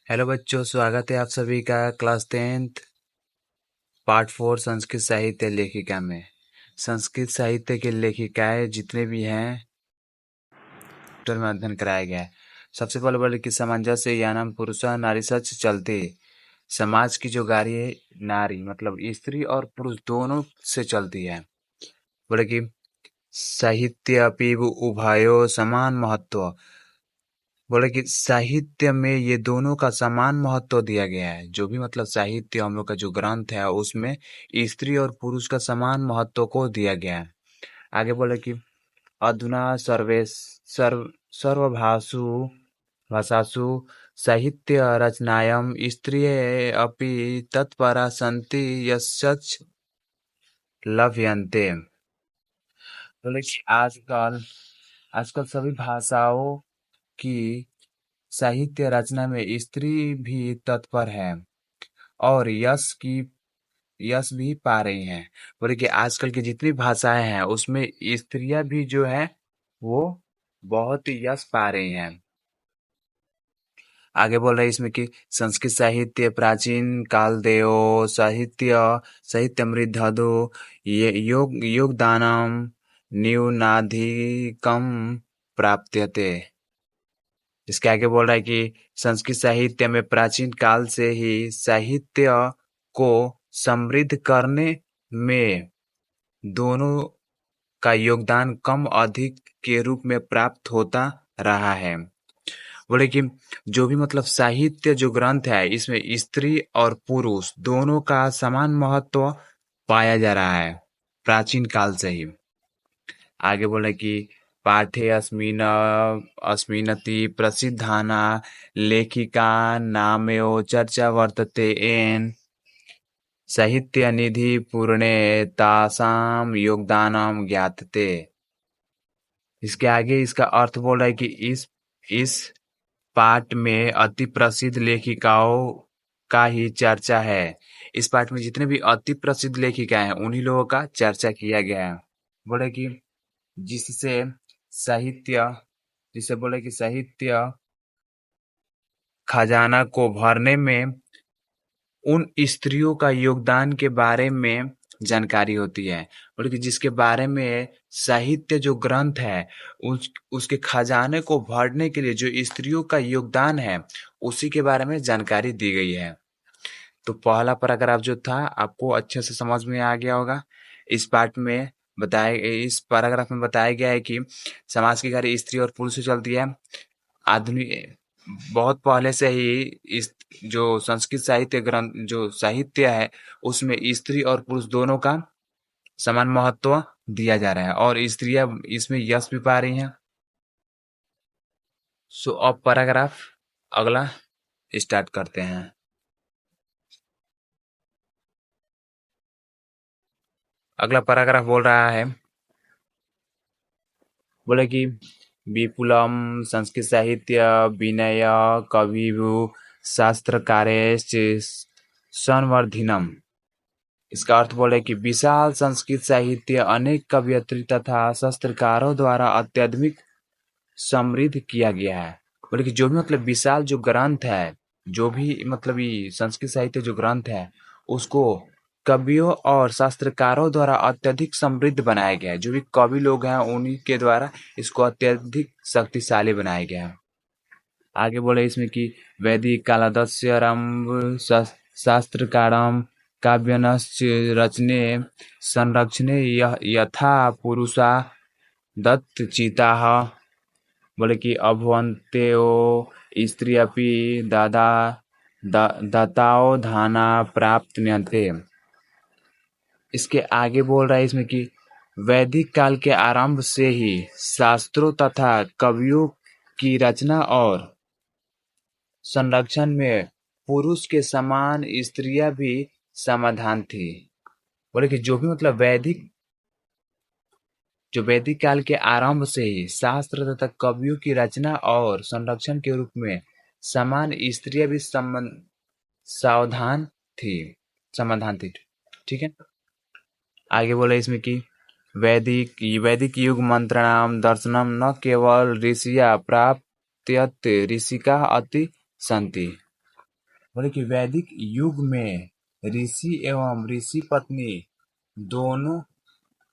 Hello बच्चों, स्वागत है आप सभी का क्लास 10th पार्ट 4 संस्कृत साहित्य लेखिका में। संस्कृत साहित्य के लेखिकाएं जितने भी हैं टोटल में अध्ययन कराया गया है। सबसे पहले बोले कि सामंजस्य या नाम पुरुषा नारी सच चलते। समाज की जो गाड़ी है नारी मतलब स्त्री और पुरुष दोनों से चलती है। बोले कि साहित्य अपि उभयो समान महत्व। बोले कि साहित्य में ये दोनों का समान महत्व दिया गया है। जो भी मतलब साहित्य हम लोग का जो ग्रंथ है उसमें स्त्री और पुरुष का समान महत्व को दिया गया है। आगे बोले कि अधुना सर्वभाषु भाषासु साहित्य रचनायां स्त्रियः अपि तत्परा सन्ति यश्च लभ्यन्ते। बोले कि आजकल आजकल सभी भाषाओं की साहित्य रचना में स्त्री भी तत्पर है और यश भी पा रही हैं। बोले कि आजकल की जितनी भाषाएं हैं उसमें स्त्रियां भी जो है वो बहुत ही यश पा रही हैं। आगे बोल रहे हैं इसमें कि संस्कृत साहित्य प्राचीन काल देव साहित्य साहित्य मृद्धो ये योगदानम न्यूनाधिकम प्राप्यते। इसके आगे बोल रहा है कि संस्कृत साहित्य में प्राचीन काल से ही साहित्य को समृद्ध करने में दोनों का योगदान कम अधिक के रूप में प्राप्त होता रहा है। बोले कि जो भी मतलब साहित्य जो ग्रंथ है इसमें स्त्री और पुरुष दोनों का समान महत्व पाया जा रहा है प्राचीन काल से ही। आगे बोले कि पाठे अस्मिन्नति प्रसिद्धाना लेखिका नामयो चर्चा वर्तते एन साहित्य निधि पूर्णे तासाम योगदानम ज्ञातते। इसके आगे इसका अर्थ बोल रहा है कि इस पाठ में अति प्रसिद्ध लेखिकाओं का ही चर्चा है। इस पाठ में जितने भी अति प्रसिद्ध लेखिका हैं उन्हीं लोगों का चर्चा किया गया है। बोले कि जिससे साहित्य जिसे बोले कि साहित्य खजाना को भरने में उन स्त्रियों का योगदान के बारे में जानकारी होती है। और कि जिसके बारे में साहित्य जो ग्रंथ है उसके खजाने को भरने के लिए जो स्त्रियों का योगदान है उसी के बारे में जानकारी दी गई है। तो पहला पैराग्राफ जो था आपको अच्छे से समझ में आ गया होगा। इस पैराग्राफ में बताया गया है कि समाज की गाड़ी स्त्री और पुरुष से चलती है। आधुनिक बहुत पहले से ही इस जो संस्कृत साहित्य ग्रंथ जो साहित्य है उसमें स्त्री और पुरुष दोनों का समान महत्व दिया जा रहा है और स्त्रियां इसमें यश भी पा रही हैं। सो अब पैराग्राफ अगला स्टार्ट करते हैं। अगला पैराग्राफ बोल रहा है बोले कि विपुलम संस्कृत साहित्य विनय कविभू शास्त्रकारेश्च संवर्धिनम। इसका अर्थ बोले कि विशाल संस्कृत साहित्य अनेक कवयित्री तथा शास्त्रकारों द्वारा अत्यधिक समृद्ध किया गया है। बोले कि जो भी मतलब विशाल जो ग्रंथ है जो भी मतलब ये संस्कृत साहित्य जो ग्रंथ है उसको कवियों और शास्त्रकारों द्वारा अत्यधिक समृद्ध बनाया गया है। जो भी कवि लोग हैं उन्हीं के द्वारा इसको अत्यधिक शक्तिशाली बनाया गया है। आगे बोले इसमें कि वैदिक कालदस्यरम शास्त्रकारम काव्यनश्च रचने संरक्षणे यथा पुरुषा दत्तचिताः। बोले कि अभवन्त्यो स्त्री अपि दत्ताओ धाना प्राप्त न्यन्ते। इसके आगे बोल रहा है इसमें कि वैदिक काल के आरंभ से ही शास्त्रों तथा कवियों की रचना और संरक्षण में पुरुष के समान स्त्रियां भी समाधान थी। बोले कि जो भी मतलब वैदिक काल के आरंभ से ही शास्त्र तथा कवियों की रचना और संरक्षण के रूप में समान स्त्रियां भी सावधान थी समाधान थी। ठीक है। आगे बोले इसमें कि वैदिक युग मंत्रणाम दर्शनम न केवल ऋषिया प्राप्त्यत ऋषिका अति संति। बोले कि वैदिक युग में ऋषि एवं ऋषि पत्नी दोनों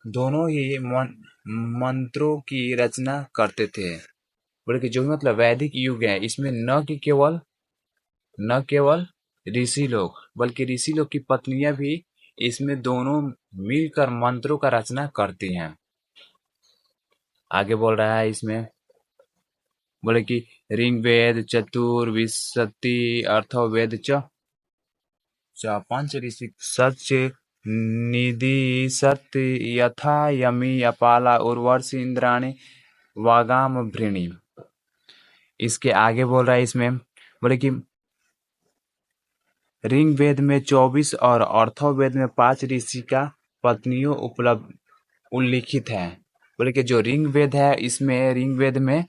दोनों ही मंत्रों की रचना करते थे। बोले कि जो भी मतलब वैदिक युग है इसमें न केवल ऋषि लोग बल्कि ऋषि लोग की पत्नियां भी इसमें दोनों मिलकर मंत्रों का रचना करती हैं। आगे बोल रहा है इसमें, बोले कि ऋग्वेद चतुर्विंशति अथर्ववेद पंच ऋषि सच निधि सत्य यथा यमी अपाला उर्वशी इंद्राणी वागाम भृणी। इसके आगे बोल रहा है इसमें, बोले कि ऋग्वेद में 24 और अथर्ववेद में 5 ऋषि का पत्नियों उपलब्ध उल्लिखित है। बोले कि जो ऋग्वेद है इसमें ऋग्वेद में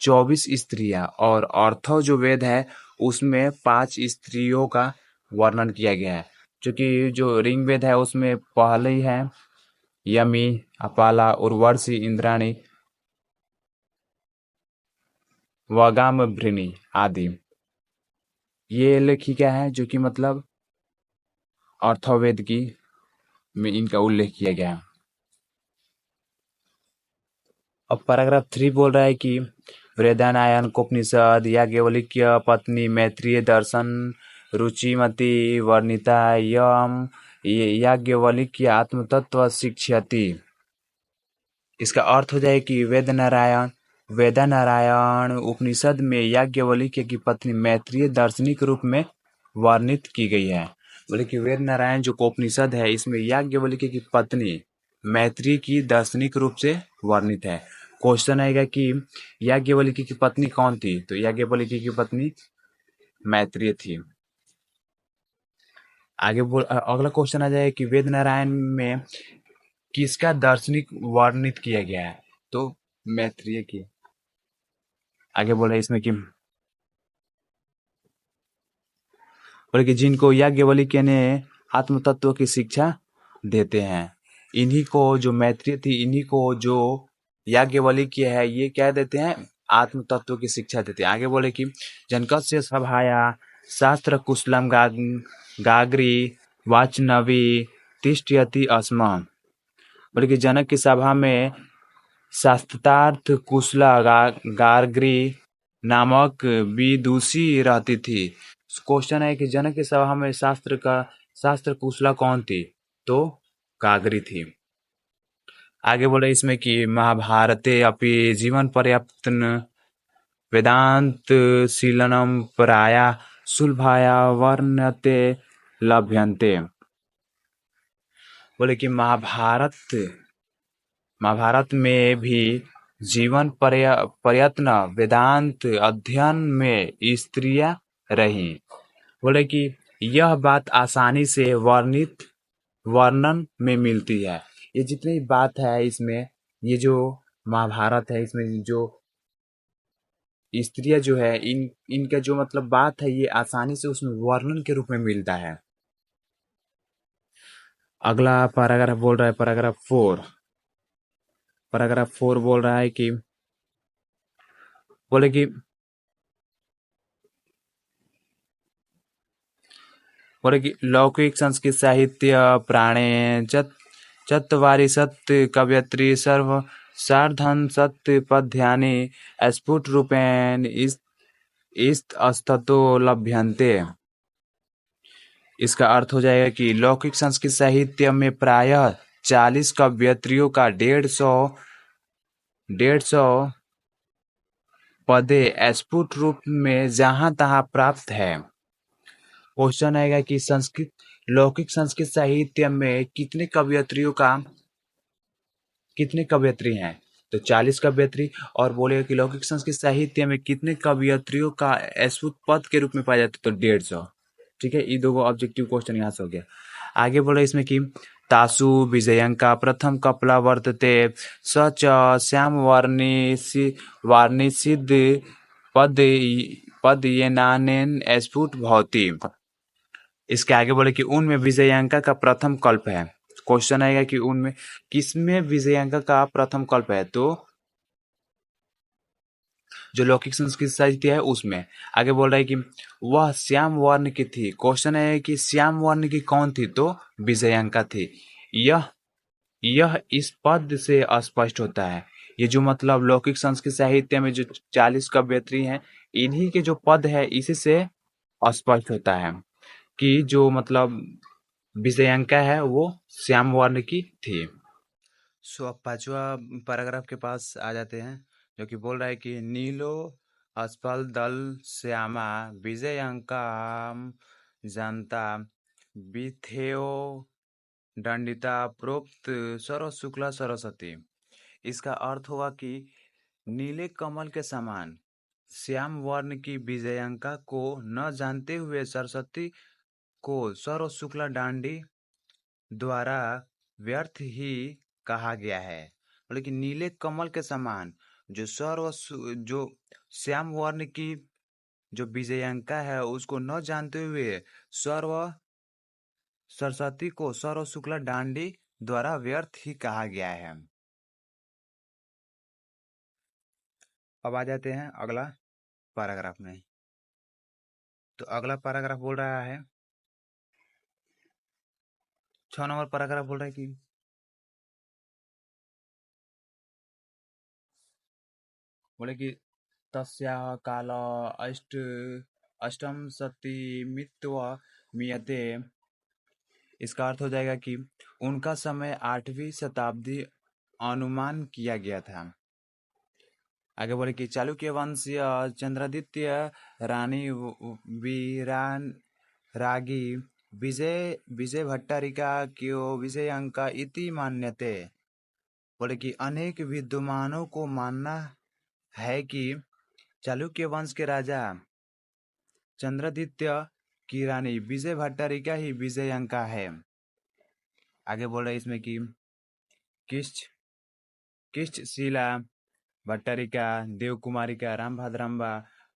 24 स्त्रियां और अर्थव जो वेद है उसमें 5 स्त्रियों का वर्णन किया गया है। क्योंकि जो ऋग्वेद है उसमें पहले ही है यमी अपाला उर्वशी इंद्राणी वगाम भृणी आदि, ये लेखिका है जो कि मतलब अर्थवेद की में इनका उल्लेख किया गया है। अब पैराग्राफ 3 बोल रहा है कि वृहदारण्यक उपनिषद याज्ञवल्क्य पत्नी मैत्रेय दर्शन रुचिमती वर्णिता यम याज्ञवल्क्य आत्मतत्व शिक्षयति। इसका अर्थ हो जाए कि वेदनारायण उपनिषद में याज्ञवल्क्य की पत्नी मैत्रेय दार्शनिक रूप में वर्णित की गई है। बोले कि वेद नारायण जो उपनिषद है इसमें याज्ञवल्क्य की पत्नी मैत्रेय की दार्शनिक रूप से वर्णित है। क्वेश्चन आएगा कि याज्ञवल्क्य की पत्नी कौन थी, तो याज्ञवल्क्य की पत्नी मैत्रेय थी। अगला क्वेश्चन आ जाए कि वेद नारायण में किसका दार्शनिक वर्णित किया गया है, तो मैत्रेय की। आगे बोला इसमें कि बोले कि जिनको याज्ञवल्क्य ने आत्म तत्व की शिक्षा देते हैं, इन्हीं को जो मैत्रेय थी इन्हीं को जो याज्ञवल्क्य है ये क्या देते हैं, आत्म तत्व की शिक्षा देते हैं। आगे बोले कि जनकस्य सभाया शास्त्र कुशलम गाग्री वाचनवी तिष्ठयति अस्म। बोले कि जनक की सभा में शास्त्रार्थ कुशला गार्गी नामक विदुषी रहती थी। क्वेश्चन है कि जनक की सभा में शास्त्र कुशला कौन थी, तो गाग्री थी। आगे बोले इसमें कि महाभारते अपि जीवन पर्याप्त वेदांत शीलनम पराया सुलभाया वर्ण्यते लभ्यन्ते। बोले कि महाभारत में भी जीवन प्रयत्न वेदांत अध्ययन में स्त्रियां रहीं। बोले कि यह बात आसानी से वर्णन में मिलती है। ये जितनी बात है इसमें, ये जो महाभारत है इसमें जो स्त्रियां जो है इनका जो मतलब बात है ये आसानी से उसमें वर्णन के रूप में मिलता है। अगला पैराग्राफ बोल रहा है पैराग्राफ 4 बोल रहा है कि बोले कि लौकिक संस्कृत साहित्य प्राणे चत्वारिंशत् कवयित्री सर्व सार्धशत् पद्यानि स्फुट रूपेण इस्ततो लभ्यन्ते। इसका अर्थ हो जाएगा कि लौकिक संस्कृत साहित्य में प्रायः 40 कवयित्रियों का 150 पदे स्फुट रूप में जहां तहां प्राप्त है। क्वेश्चन आएगा कि लौकिक संस्कृत साहित्य में कितने कवयित्री हैं, तो 40 कवयित्री। और बोलेगा कि लौकिक संस्कृत साहित्य में कितने कवयित्रियों का स्फुट पद के रूप में पाया जाता है, तो 150। ठीक है, ये दो ऑब्जेक्टिव क्वेश्चन यहाँ से हो गया। आगे बोले इसमें कि तासु विजयंका प्रथम कपला वर्तते स च श्याम वार्णिसिद पद ये नानेन स्फुट भवति। इसके आगे बोले कि उनमें विजयांका का प्रथम कल्प है। क्वेश्चन आएगा कि उनमें किसमें विजयांका का प्रथम कल्प है, तो जो लौकिक संस्कृत साहित्य है उसमें। आगे बोल रहा है कि वह श्याम वर्ण की थी। क्वेश्चन है कि श्याम वर्ण की कौन थी, तो विजयंका थी। यह इस पद से स्पष्ट होता है। ये जो मतलब लौकिक संस्कृत साहित्य में जो 40 कवयित्री हैं, इन्हीं के जो पद है इसी से स्पष्ट होता है कि जो मतलब विजयंका है वो श्याम वर्ण की थी। सो अब पांचवा पैराग्राफ के पास आ जाते हैं, जो कि बोल रहा है कि नीलो अस्पल दल श्यामा विजयंका जनता विथेयो दंडिता प्रोक्त सर्व शुक्ला सरस्वती। इसका अर्थ हुआ कि नीले कमल के समान श्याम वर्ण की विजयंका को न जानते हुए सरस्वती को सर्व शुक्ला डांडी द्वारा व्यर्थ ही कहा गया है। लेकिन नीले कमल के समान जो श्याम वर्ण की जो विजयंका है उसको न जानते हुए सर्व सरस्वती को सर्व शुक्ला डांडी द्वारा व्यर्थ ही कहा गया है। अब आ जाते हैं अगला पैराग्राफ में। तो अगला पैराग्राफ बोल रहा है, 6 नंबर पैराग्राफ बोल रहा है कि बोले कि तस्याः काल अष्टम सती मित्व मियते। इसका अर्थ हो जाएगा कि उनका समय 8वीं शताब्दी अनुमान किया गया था। आगे बोले कि चालुक्य वंशीय चंद्रादित्य रानी वीरान रागी विजय भट्टारिका क्यो विजयंका इति मान्यते। बोले कि अनेक विद्वानों को मानना है कि चालुक्य वंश के राजा चंद्रादित्य की रानी विजय भट्टारिका ही विजयंका है। आगे बोल रहे इसमें कि किश्च किश्च शिला भट्टारिका देवकुमारिका रामभद्रम्बा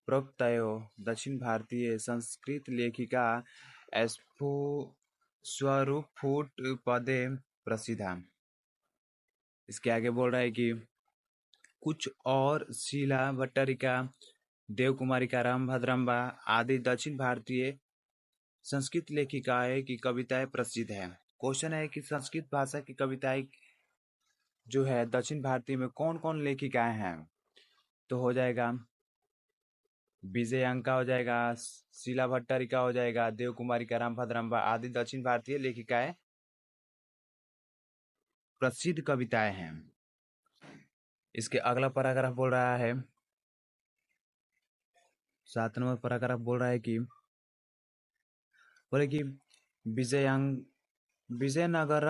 प्रोक्तयो दक्षिण भारतीय संस्कृत लेखिका स्फु स्वरूप फूट पदे प्रसिद्धा। इसके आगे बोल रहा है कि कुछ और शीला भट्टारिका देवकुमारिका रामभद्रम्बा आदि दक्षिण भारतीय संस्कृत लेखिकाएं की कविताएं प्रसिद्ध है। क्वेश्चन है कि संस्कृत भाषा की कविताएं जो है दक्षिण भारतीय में कौन कौन लेखिकाएं हैं, तो हो जाएगा विजयंका हो जाएगा, शीला भट्टारिका हो जाएगा, देवकुमारिका रामभद्रम्बा आदि दक्षिण भारतीय लेखिकाएं प्रसिद्ध कविताएं हैं। इसके अगला पैराग्राफ बोल रहा है, 7 नंबर पैराग्राफ बोल रहा है कि बोले कि विजयंग विजयनगर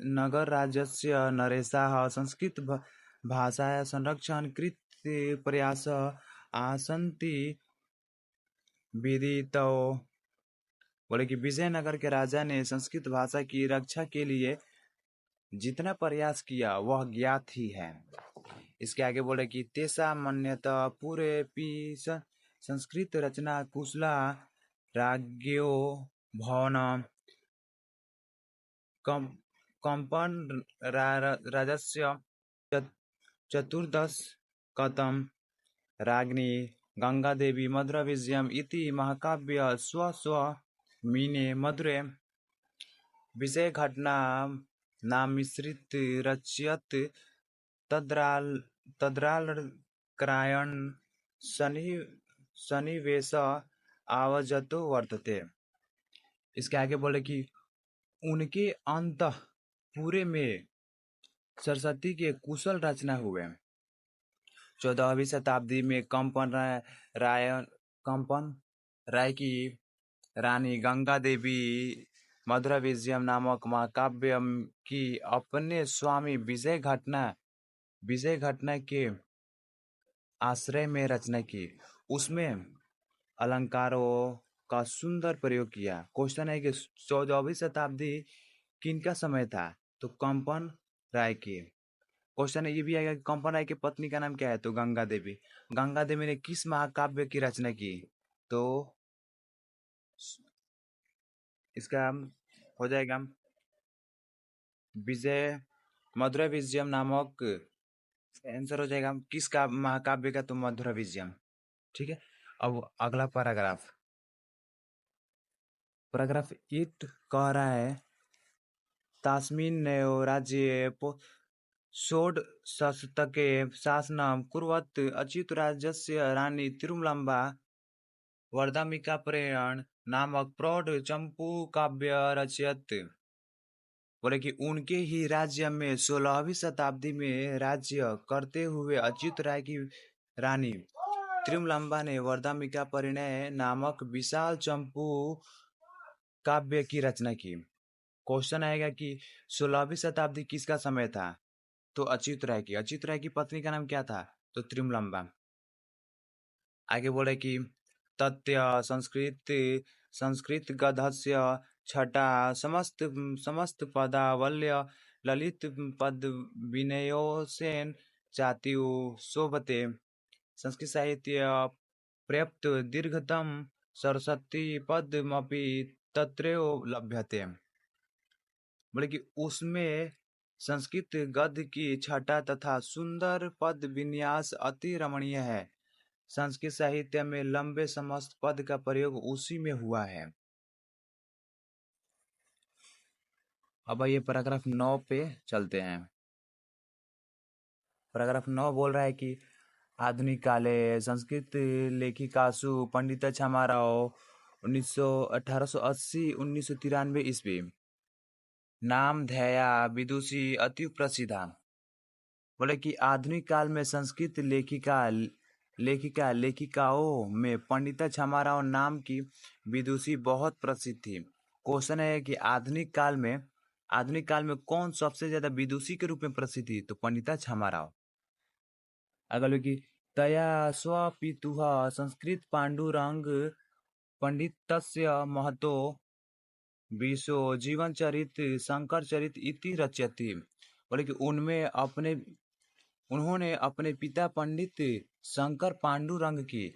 नगर राज्यस्य नरेशाः संस्कृत भाषाया संरक्षण कृत प्रयास आसन्ति विदितो। बोले कि विजयनगर के राजा ने संस्कृत भाषा की रक्षा के लिए जितना प्रयास किया वह ज्ञात ही है। इसके आगे बोले कि तेषा मन्यता पूरे पी संस्कृत रचना कुशला राज्ञो भवन कंपन राजस्य चतुर्दश कतम राज्ञी गंगा देवी मधुरा विजयम इति महाकाव्य स्व स्व मीने मधुरे विजय घटना नामिश्रित रचयत तद्राल तद्राल क्रायण सनि सन्निवेश आवजतो वर्तते। इसके आगे बोले कि उनके अंतःपुरे में सरस्वती के कुशल रचना हुए। 14वीं शताब्दी में कंपन राय की रानी गंगा देवी मधुरा विजयम नामक महाकाव्य की अपने स्वामी विजय घटना के आश्रय में रचना की। उसमें अलंकारों का सुंदर प्रयोग किया। क्वेश्चन है कि 14वीं शताब्दी किनका समय था, तो कंपन राय की। क्वेश्चन ये भी आएगा कि कंपन राय की पत्नी का नाम क्या है, तो गंगा देवी। गंगा देवी ने किस महाकाव्य की रचना की, तो इसका हो जाएगा विजय मधुरा विजयम नामक आंसर हो जाएगा किस का महाकाव्य का तो मधुरा विजयम। ठीक है। अब अगला पैराग्राफ, पैराग्राफ 8 कह रहा है तास्मिन् नयो राज्ये षोडशशतके शासनं कुर्वत् अच्युतराजस्य रानी तिरुमलम्बा वर्धामिकाप्रेयण नामक प्रौढ़ चंपू काव्य रचयत। बोले कि उनके ही राज्य में 16वीं शताब्दी में राज्य करते हुए अच्युत राय की रानी त्रिमलंबा ने वर्धामिका परिणय नामक विशाल चंपू काव्य की रचना की। क्वेश्चन आएगा कि 16वीं शताब्दी किसका समय था, तो अच्युत राय की। अच्युत राय की पत्नी का नाम क्या था, तो त्रिमलंबा। आगे बोले कि तथ्य संस्कृत संस्कृत गद्यस्य छटा समस्त समस्त पदावल्य ललित पद विनयोसेन चात्यु शोभते संस्कृत साहित्य पर्याप्त दीर्घतम सरस्वती पदमपि तत्रैव लभ्यते। बोले कि उसमें संस्कृत गद्य की छटा तथा सुंदर पद विन्यास अति रमणीय है। संस्कृत साहित्य में लंबे समस्त पद का प्रयोग उसी में हुआ है। अब ये पैराग्राफ 9 पे चलते हैं। पैराग्राफ 9 बोल रहा है कि आधुनिक काले संस्कृत लेखिकासु पंडित छामाराव 1880-1993 ईस्वी नाम धैया विदुषी अति प्रसिद्धा। बोले कि आधुनिक काल में संस्कृत लेखिकाओं में पंडिता छमाराव नाम की विदुषी बहुत प्रसिद्ध थी। क्वेश्चन है कि आधुनिक काल में कौन सबसे ज्यादा विदुषी के रूप में प्रसिद्ध थी, तो पंडिता छमाराव। अगले की तया स्वपितुः संस्कृत पांडुरंग पंडितस्य महतो विशो जीवन चरित शंकर चरित इति रचयति। बोले कि उन्होंने अपने पिता पंडित शंकर पांडुरंग की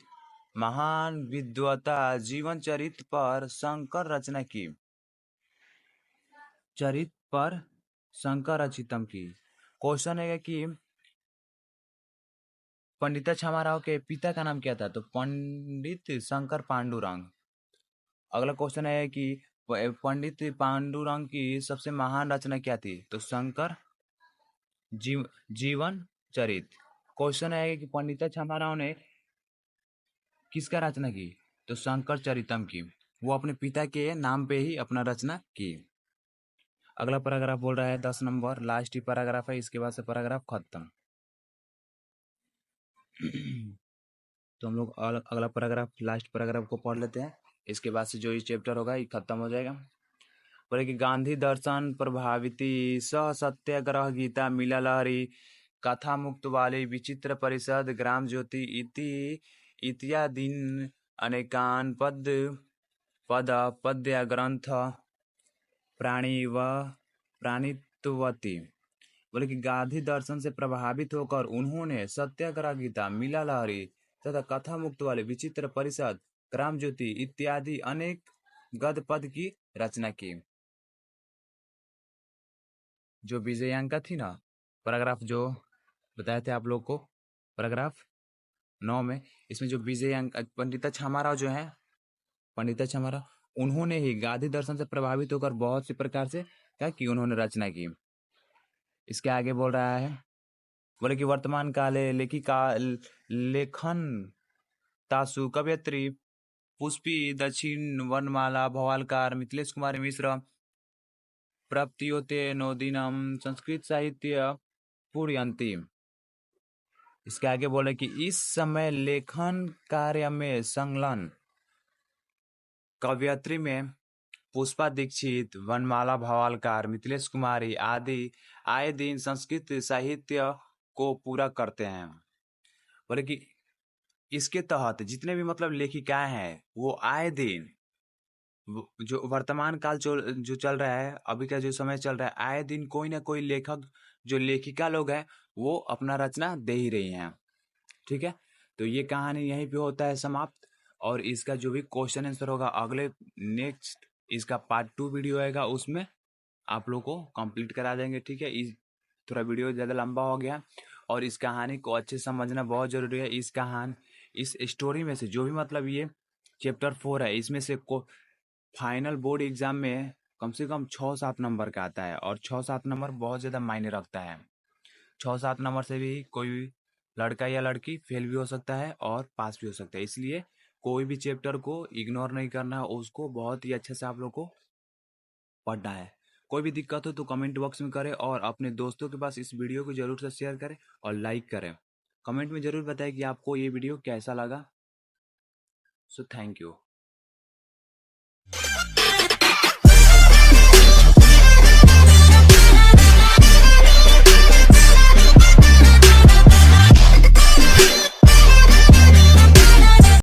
महान विद्वता जीवन चरित पर शंकर रचना की। चरित पर शंकर रचितम की। क्वेश्चन है कि पंडिता छमाराव के पिता का नाम क्या था, तो पंडित शंकर पांडुरंग। अगला क्वेश्चन है कि पंडित पांडुरंग की सबसे महान रचना क्या थी, तो शंकर जीवन चरित। क्वेश्चन है कि पंडिता छमाराव ने किसका रचना की, तो शंकर चरितम की। वो अपने पिता के नाम पे ही अपना रचना की। अगला पैराग्राफ बोल रहा है 10 नंबर, लास्ट ही पैराग्राफ है, इसके बाद से पैराग्राफ खत्म। तो हम लोग अगला पैराग्राफ लास्ट पैराग्राफ को पढ़ लेते हैं, इसके बाद से जो ये चैप्टर होगा ये खत्म हो जाएगा। बोले कि गांधी दर्शन प्रभाविती सह सत्याग्रह गीता मिला लहरी कथा मुक्त वाली विचित्र परिषद ग्राम ज्योति इत्यादि अनेकान पद्य ग्रंथ प्राणित्वती। बोले कि गांधी दर्शन से प्रभावित होकर उन्होंने सत्याग्रह गीता मिला लहरी तथा कथा मुक्त वाले विचित्र परिषद ग्राम ज्योति इत्यादि अनेक गद्य पद की रचना की। जो विजयांका थी ना, पैराग्राफ जो बताए थे आप लोग को पैराग्राफ 9 में, इसमें जो विजयांका पंडिता छमाराव जो है, पंडिता छमाराव उन्होंने ही गांधी दर्शन से प्रभावित होकर बहुत सी प्रकार से क्या की, उन्होंने रचना की। इसके आगे बोल रहा है, बोले कि वर्तमान काले लेखन तासु कवयत्री पुष्पी दक्षिण वनमाला भवालकार मिथिलेश कुमार मिश्र प्राप्तियोते नोदिनम संस्कृत साहित्य पूर्यंती। इसके आगे बोले कि इस समय लेखन कार्य में संलग्न कवयत्री में पुष्पा दीक्षित वनमाला भवालकार मिथिलेश कुमारी आदि आए दिन संस्कृत साहित्य को पूरा करते हैं। बोले कि इसके तहत जितने भी मतलब लेखिकाएं हैं वो आए दिन जो वर्तमान काल जो चल रहा है, अभी का जो समय चल रहा है, आए दिन कोई ना कोई लेखक जो लेखिका लोग हैं वो अपना रचना दे ही रही हैं। ठीक है, तो ये कहानी यहीं पे होता है समाप्त। और इसका जो भी क्वेश्चन आंसर होगा अगले नेक्स्ट इसका पार्ट 2 वीडियो आएगा, उसमें आप लोग को कंप्लीट करा देंगे। ठीक है, इस थोड़ा वीडियो ज़्यादा लंबा हो गया। और इस कहानी को अच्छे से समझना बहुत जरूरी है। इस स्टोरी में से जो भी मतलब ये चैप्टर 4 है, इसमें से को फाइनल बोर्ड एग्जाम में कम से कम 6-7 नंबर का आता है, और 6-7 नंबर बहुत ज्यादा मायने रखता है। 6-7 नंबर से भी कोई भी लड़का या लड़की फेल भी हो सकता है और पास भी हो सकता है। इसलिए कोई भी चैप्टर को इग्नोर नहीं करना है, उसको बहुत ही अच्छे से आप लोग को पढ़ना है। कोई भी दिक्कत हो तो कमेंट बॉक्स में करें, और अपने दोस्तों के पास इस वीडियो को जरूर से शेयर करें और लाइक करें। कमेंट में जरूर बताएं कि आपको ये वीडियो कैसा लगा। So thank you.